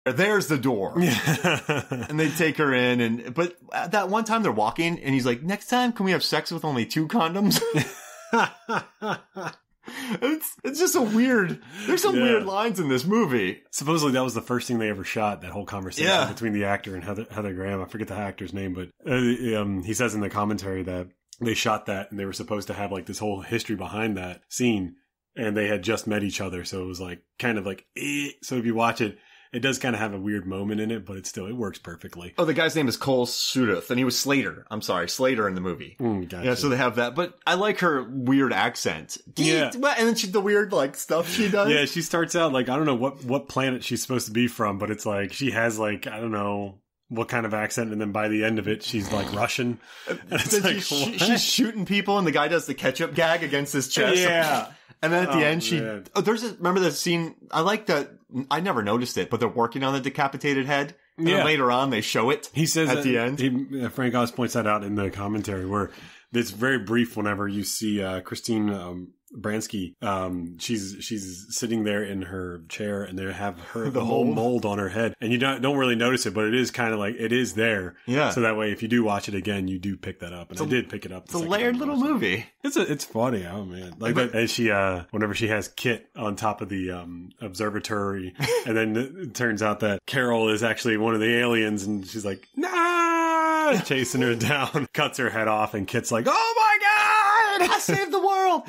there's the door. And they take her in, but that one time they're walking and he's like, next time can we have sex with only 2 condoms? It's just a weird, there's some weird lines in this movie. Supposedly that was the first thing they ever shot, that whole conversation between the actor and Heather Graham. I forget the actor's name, but he says in the commentary that they shot that and they were supposed to have like this whole history behind that scene, and they had just met each other. So it was like, kind of like, so if you watch it, it does kind of have a weird moment in it, but it works perfectly. Oh, the guy's name is Cole Suduth, and he was Slater. I'm sorry, Slater in the movie. Gotcha. Yeah, so they have that. But I like her weird accent. Yeah. And then the weird, like, stuff she does. Yeah, she starts out, like, I don't know what planet she's supposed to be from, but it's like, she has, like, I don't know what kind of accent, and then by the end of it, she's, like, Russian. And it's like, she's shooting people, and the guy does the ketchup gag against his chest. Yeah. And then at the end, remember the scene? I like that. I never noticed it, but they're working on the decapitated head. And then later on, they show it. He says at the end. Frank Oz points that out in the commentary, where it's very brief whenever you see Christine Bransky. She's sitting there in her chair, and they have the whole mold on her head, and you don't really notice it, but it is kind of like it is there. Yeah. So that way, if you do watch it again, you do pick that up, and I did pick it up. It's a layered little movie. It's funny. Oh man, like that. And she whenever she has Kit on top of the observatory, and then it turns out that Carol is actually one of the aliens, and she's like, nah, chasing her down, cuts her head off, and Kit's like, oh my god, I saved the world.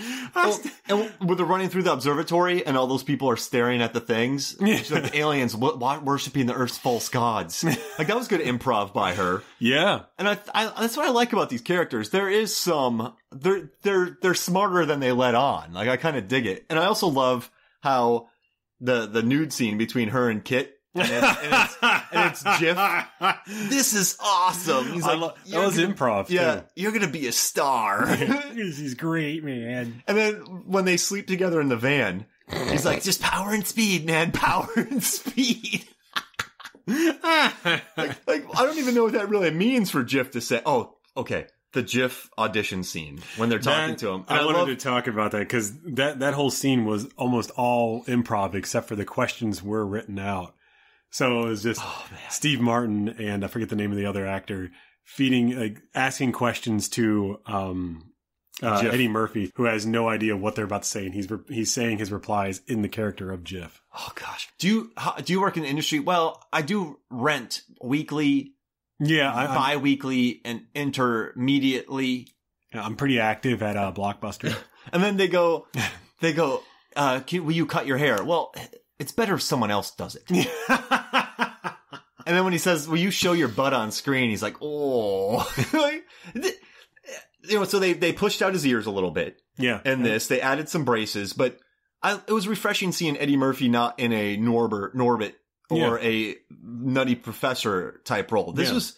And when they're running through the observatory and all those people are staring at the things, she's like, the aliens worshiping the Earth's false gods. Like, that was good improv by her. Yeah. And I that's what I like about these characters. There is some, they're smarter than they let on. Like, I kind of dig it. And I also love how the nude scene between her and Kit, and it's Jif. This is awesome. He's like, that was improv. Yeah, you're gonna be a star. This is great, man. And then when they sleep together in the van, he's like, just power and speed, man, power and speed. like, I don't even know what that really means for Jif to say. Oh, okay. The Jif audition scene when they're talking to him. I wanted to talk about that because that whole scene was almost all improv except for the questions were written out. So it was just Steve Martin and I forget the name of the other actor asking questions to Eddie Murphy, who has no idea what they're about to say, and he's saying his replies in the character of Jif. Oh gosh, do you work in the industry? Well, I do rent weekly, bi-weekly, and intermediately. Yeah, I'm pretty active at Blockbuster. And then they go, will you cut your hair? Well, it's better if someone else does it. And then when he says, will you show your butt on screen? He's like, oh. So they pushed out his ears a little bit. Yeah. And they added some braces, but it was refreshing seeing Eddie Murphy not in a Norbit or a nutty professor type role. It's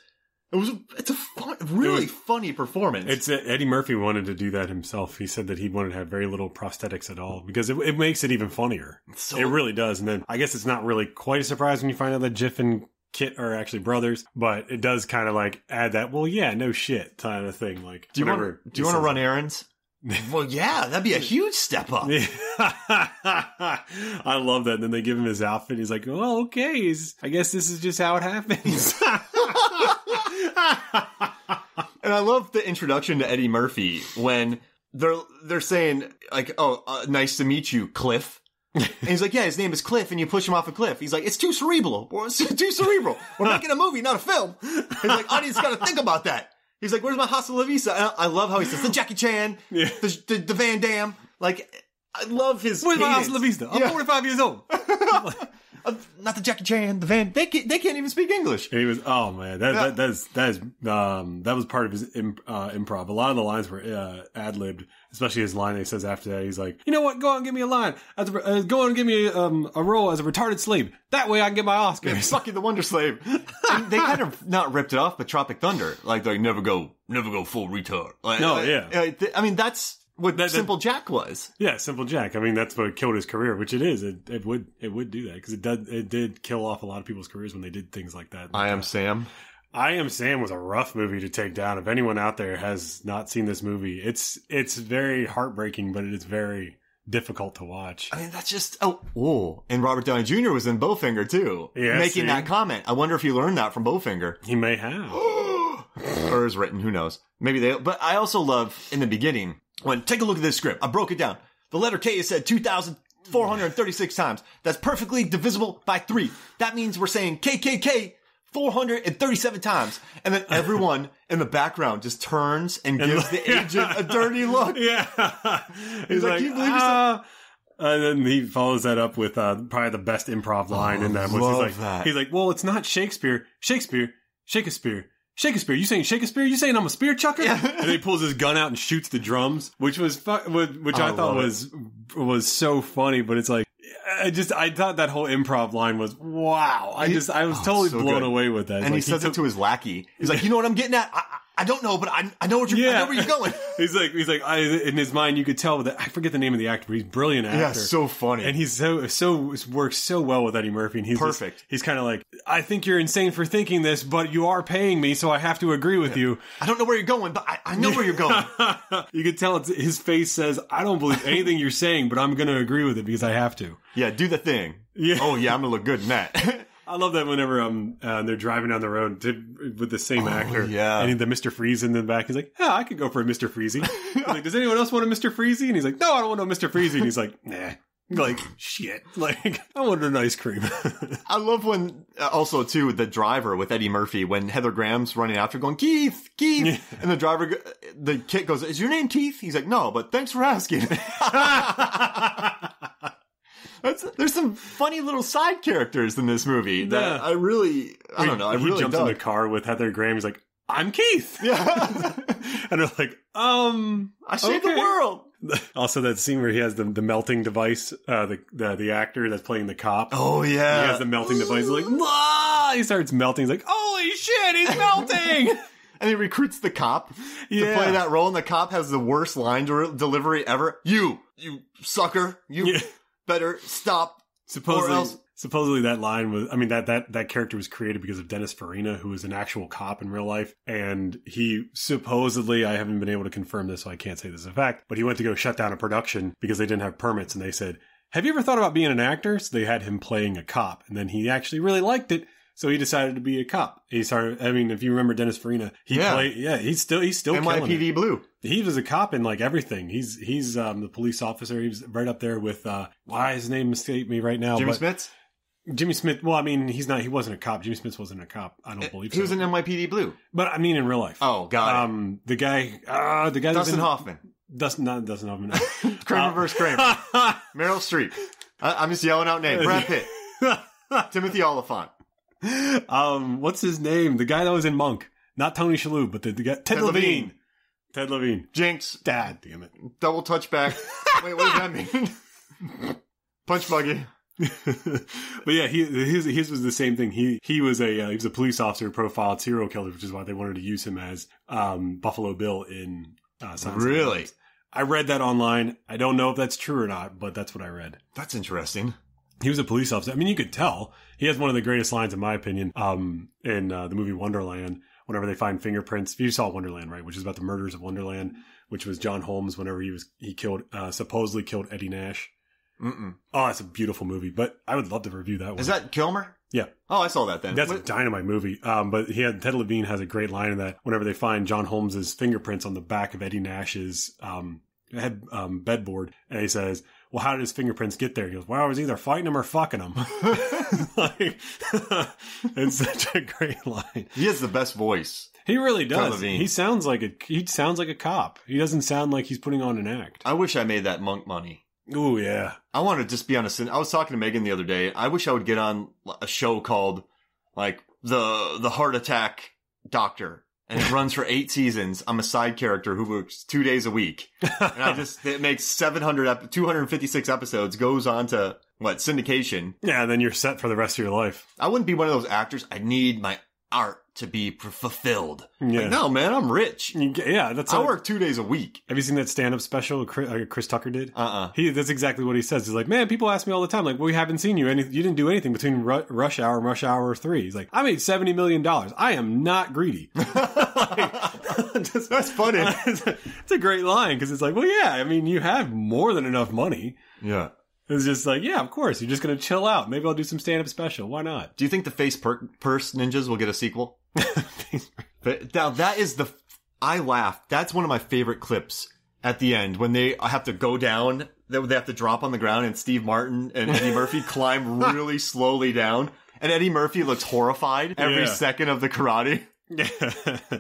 a really funny performance. Eddie Murphy wanted to do that himself. He said that he wanted to have very little prosthetics at all because it makes it even funnier. It really does. And then I guess it's not really quite a surprise when you find out that Jif and Kit are actually brothers, but it does kind of like add that, well, yeah, no shit kind of thing. Like, do you want to run errands? Well, yeah, that'd be a huge step up. I love that. And then they give him his outfit. He's like, oh, okay. I guess this is just how it happens. And I love the introduction to Eddie Murphy when they're saying like, oh, nice to meet you, Cliff. And he's like, yeah, his name is Cliff, and you push him off a cliff. He's like, it's too cerebral. It's too cerebral. We're making a movie, not a film. He's like, audience got to think about that. He's like, where's my Hasta La Vista? And I love how he says the Jackie Chan, the Van Damme. Like, I love his. Where's my Hasta La Vista? I'm 45 years old. Not the Jackie Chan, the Van. They can't even speak English. And he was, oh man, that was part of his improv. A lot of the lines were ad-libbed, especially his line that he says after that. He's like, you know what? Go on and give me a line. Go on and give me a role as a retarded slave. That way I can get my Oscar. Yeah, Sucky the Wonder Slave. And they kind of not ripped it off, but Tropic Thunder, like they never go full retard. Like, I mean, that's what Simple Jack was. Yeah, Simple Jack. I mean, that's what killed his career, which it is. It would do that because it did kill off a lot of people's careers when they did things like that. I Am Sam. I Am Sam was a rough movie to take down. If anyone out there has not seen this movie, it's very heartbreaking, but it is very, difficult to watch. I mean, that's just and Robert Downey Jr. was in Bowfinger too, making that comment. I wonder if he learned that from Bowfinger. He may have, or is written. Who knows? Maybe they. But I also love in the beginning when take a look at this script. I broke it down. The letter K is said 2,436 times. That's perfectly divisible by 3. That means we're saying KKK 437 times. And then everyone in the background just turns and gives the agent a dirty look. Yeah. He's like, can you believe yourself? And then he follows that up with probably the best improv line in that. He's like, well, it's not Shakespeare. Shakespeare. You saying Shakespeare? You saying I'm a spear chucker? Yeah. And then he pulls his gun out and shoots the drums, which I thought was so funny. But it's like, I thought that whole improv line was wow. I was totally blown away with that. And he says it to his lackey. He's like, you know what I'm getting at? I don't know, but I know I know where you're going. he's like, in his mind, you could tell that I forget the name of the actor, but he's a brilliant actor. Yeah, so funny. And he's so works so well with Eddie Murphy. And he's perfect. He's kind of like, I think you're insane for thinking this, but you are paying me, so I have to agree with you. I don't know where you're going, but I know where you're going. You could tell his face says, I don't believe anything you're saying, but I'm going to agree with it because I have to. Yeah, do the thing. Yeah. Oh yeah, I'm going to look good in that. I love that whenever they're driving down the road with the same actor. Yeah. And the Mr. Freeze in the back. He's like, yeah, I could go for a Mr. Freezy. Like, does anyone else want a Mr. Freezy? And he's like, no, I don't want no Mr. Freezy. And he's like, nah. Like, shit. Like, I want an ice cream. I love when, also too, the driver with Eddie Murphy, when Heather Graham's running after going, Keith. Yeah. And the kid goes, is your name Keith? He's like, no, but thanks for asking. There's some funny little side characters in this movie that I really jumps in the car with Heather Graham. He's like, I'm Keith. Yeah. And they're like, I saved the world. Also, that scene where he has the melting device, the actor that's playing the cop. Oh, yeah. He has the melting device. He's like, wah! He starts melting. He's like, holy shit, he's melting. And he recruits the cop to play that role. And the cop has the worst line delivery ever. You sucker. You better stop. Supposedly that line was, I mean, that character was created because of Dennis Farina, who was an actual cop in real life. And he supposedly, I haven't been able to confirm this, so I can't say this is a fact, but he went to go shut down a production because they didn't have permits. And they said, have you ever thought about being an actor? So they had him playing a cop. And then he actually really liked it. So he decided to be a cop. He started, I mean, if you remember Dennis Farina, he's still NYPD Blue. He was a cop in like everything. He's the police officer. He was right up there with, why his name escaped me right now. Jimmy Smith. Well, I mean, he wasn't a cop. Jimmy Smith wasn't a cop. I don't believe so. He was in NYPD Blue. But I mean, in real life. Oh, got it. The guy Dustin Hoffman. Not Dustin Hoffman. Kramer vs. Kramer. Meryl Streep. I'm just yelling out names. Brad Pitt. Timothy Oliphant. What's his name? The guy that was in Monk. Not Tony Shalhoub, but the guy, Ted Levine. Ted Levine. Jinx. Dad, damn it. Double touchback. Wait, what does that mean? Punch buggy. But yeah, his was the same thing. He was a police officer who profiled serial killers, which is why they wanted to use him as Buffalo Bill in Silence. Really? I read that online. I don't know if that's true or not, but that's what I read. That's interesting. He was a police officer. I mean, you could tell. He has one of the greatest lines, in my opinion, in the movie Wonderland, whenever they find fingerprints. You saw Wonderland, right? Which is about the murders of Wonderland, which was John Holmes whenever he supposedly killed Eddie Nash. Mm-mm. Oh, it's a beautiful movie, but I would love to review that one. Is that Kilmer? Yeah. Oh, I saw that then. That's a dynamite movie. But Ted Levine has a great line in that whenever they find John Holmes's fingerprints on the back of Eddie Nash's bedboard, and he says, well, how did his fingerprints get there? He goes, well, I was either fighting him or fucking him. Like, it's such a great line. He has the best voice. He really does. He sounds like a cop. He doesn't sound like he's putting on an act. I wish I made that Monk money. Ooh, yeah. I want to just be on I was talking to Megan the other day. I wish I would get on a show called, like, the Heart Attack Doctor. And it runs for 8 seasons. I'm a side character who works 2 days a week. And it makes 256 episodes, goes on to, syndication. Yeah, then you're set for the rest of your life. I wouldn't be one of those actors. I need my art to be fulfilled. Yeah. Like, no, man, I'm rich. Yeah, I work 2 days a week. Have you seen that stand-up special Chris Tucker did? That's exactly what he says. He's like, man, people ask me all the time, like, we haven't seen you. You didn't do anything between Rush Hour and Rush Hour 3. He's like, I made $70 million. I am not greedy. That's funny. It's a great line because it's like, well, yeah, I mean, you have more than enough money. Yeah. It's just like, yeah, of course. You're just going to chill out. Maybe I'll do some stand-up special. Why not? Do you think the Face Purse Ninjas will get a sequel? Now, that is I laughed. That's one of my favorite clips at the end when they have to go down. They have to drop on the ground and Steve Martin and Eddie Murphy climb really slowly down. And Eddie Murphy looks horrified every second of the karate. Yeah.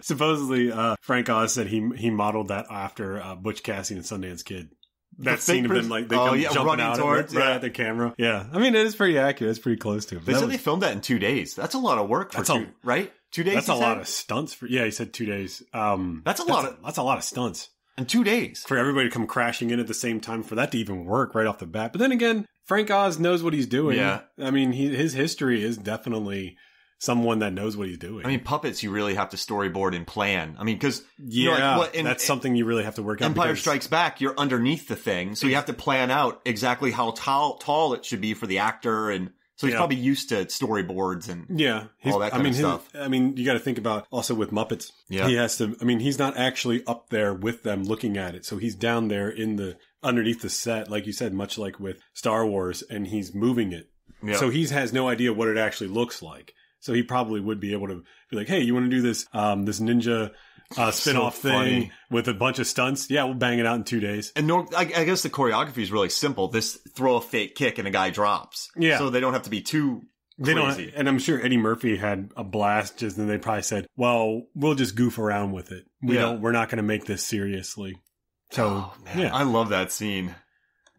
Supposedly, Frank Oz said he modeled that after Butch Cassidy and Sundance Kid. That scene of them, like, they come jumping out towards, right at the camera. Yeah. I mean, it is pretty accurate. It's pretty close to him. They said they filmed that in 2 days. That's a lot of work right? 2 days? That's a lot of stunts. He said 2 days. That's a lot of stunts. In 2 days. For everybody to come crashing in at the same time, for that to even work right off the bat. But then again, Frank Oz knows what he's doing. Yeah. I mean, his history is definitely someone that knows what he's doing. I mean, puppets, you really have to storyboard and plan. I mean, because that's something you really have to work out. Empire Strikes Back, you're underneath the thing, so you have to plan out exactly how tall it should be for the actor, and so he's probably used to storyboards and all that kind of stuff. I mean, you got to think about also with Muppets. Yeah, he has to. I mean, he's not actually up there with them looking at it, so he's down there underneath the set, like you said, much like with Star Wars, and he's moving it. Yeah. So he has no idea what it actually looks like. So he probably would be able to be like, hey, you want to do this this ninja spin-off thing with a bunch of stunts? Yeah, we'll bang it out in 2 days. And I guess the choreography is really simple. This throw a fake kick and a guy drops. Yeah. So they don't have to be too crazy. And I'm sure Eddie Murphy had a blast, just then they probably said, well, we'll just goof around with it. We're not going to make this seriously. So, I love that scene.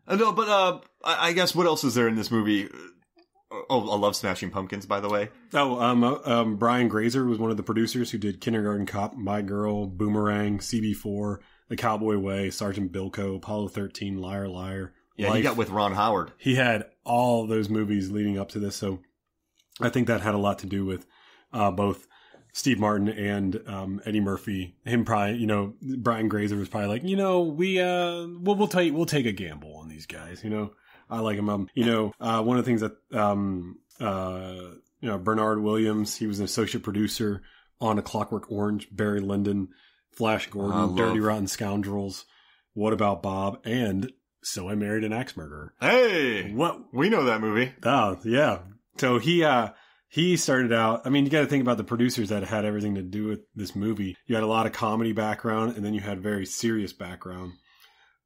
No, but I guess what else is there in this movie? Oh, I love Smashing Pumpkins, by the way. Brian Grazer was one of the producers who did Kindergarten Cop, My Girl, Boomerang, CB4, The Cowboy Way, Sergeant Bilko, Apollo 13, Liar Liar. Yeah, Life. He got with Ron Howard. He had all those movies leading up to this, so I think that had a lot to do with both Steve Martin and Eddie Murphy. Him probably, Brian Grazer was probably like, we'll take a gamble on these guys, I like him. One of the things that, Bernard Williams, he was an associate producer on A Clockwork Orange, Barry Lyndon, Flash Gordon, Dirty Rotten Scoundrels, What About Bob, and So I Married an Axe Murderer. Hey! What? We know that movie. Oh, yeah. So he started out, I mean, you got to think about the producers that had everything to do with this movie. You had a lot of comedy background, and then you had very serious background.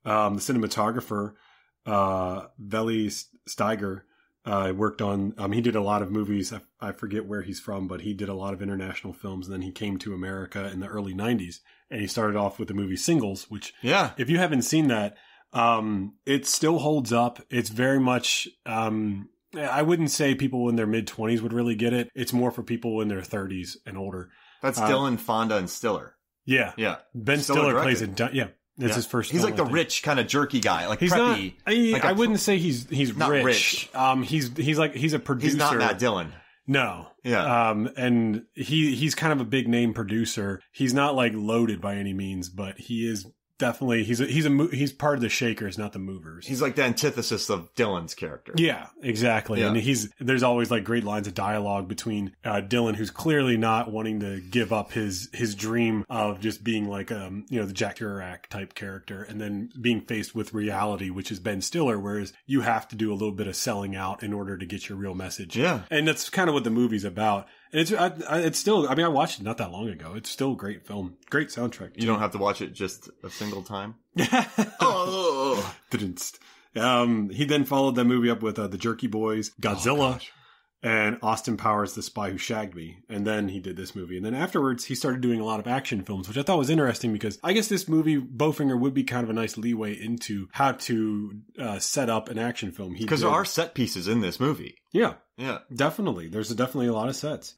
The cinematographer, Veli Steiger, worked on, he did a lot of movies. I forget where he's from, but he did a lot of international films. And then he came to America in the early 90s, and he started off with the movie Singles, which, if you haven't seen that, it still holds up. It's very much, I wouldn't say people in their mid 20s would really get it. It's more for people in their 30s and older. That's Dylan, Fonda, and Stiller. Yeah. Yeah. Ben Stiller plays it. Yeah. It's his first He's film, like the rich kind of jerky guy, like he's preppy. I wouldn't say he's not rich. He's a producer. He's not Matt Dillon. No. Yeah. And he's kind of a big name producer. He's not like loaded by any means, but he is definitely he's part of the shakers, not the movers. He's like the antithesis of Dylan's character. Yeah, exactly. Yeah. And there's always like great lines of dialogue between Dylan, who's clearly not wanting to give up his dream of just being like the Jack Kerouac type character, and then being faced with reality, which is Ben Stiller, whereas you have to do a little bit of selling out in order to get your real message. Yeah, and that's kind of what the movie's about. And it's still, I mean, I watched it not that long ago. It's still a great film. Great soundtrack. You don't have to watch it just a single time? He then followed that movie up with The Jerky Boys, Godzilla, and Austin Powers, The Spy Who Shagged Me. And then he did this movie. And then afterwards, he started doing a lot of action films, which I thought was interesting because I guess this movie, Bowfinger, would be kind of a nice leeway into how to set up an action film. Because there are set pieces in this movie. Yeah. Yeah, definitely. There's definitely a lot of sets.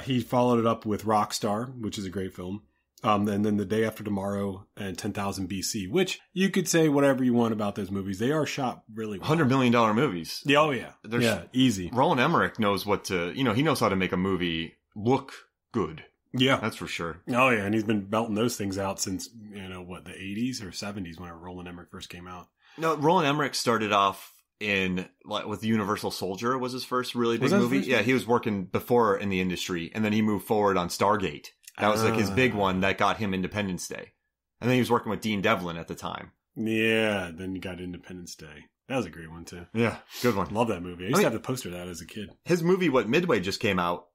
He followed it up with Rockstar, which is a great film. And then The Day After Tomorrow and 10,000 BC, which you could say whatever you want about those movies. They are shot really well. $100 million movies. Yeah, oh yeah. Easy. Roland Emmerich knows he knows how to make a movie look good. Yeah. That's for sure. Oh, yeah. And he's been belting those things out since, you know, what, the 80s or 70s when Roland Emmerich first came out. No, Roland Emmerich started off with Universal Soldier was his first really big movie. Yeah, he was working before in the industry, and then he moved forward on Stargate. That was like his big one that got him Independence Day. And then he was working with Dean Devlin at the time. Yeah, then you got Independence Day. That was a great one, too. Yeah, good one. Love that movie. I used to have the poster of that as a kid. His movie, Midway just came out.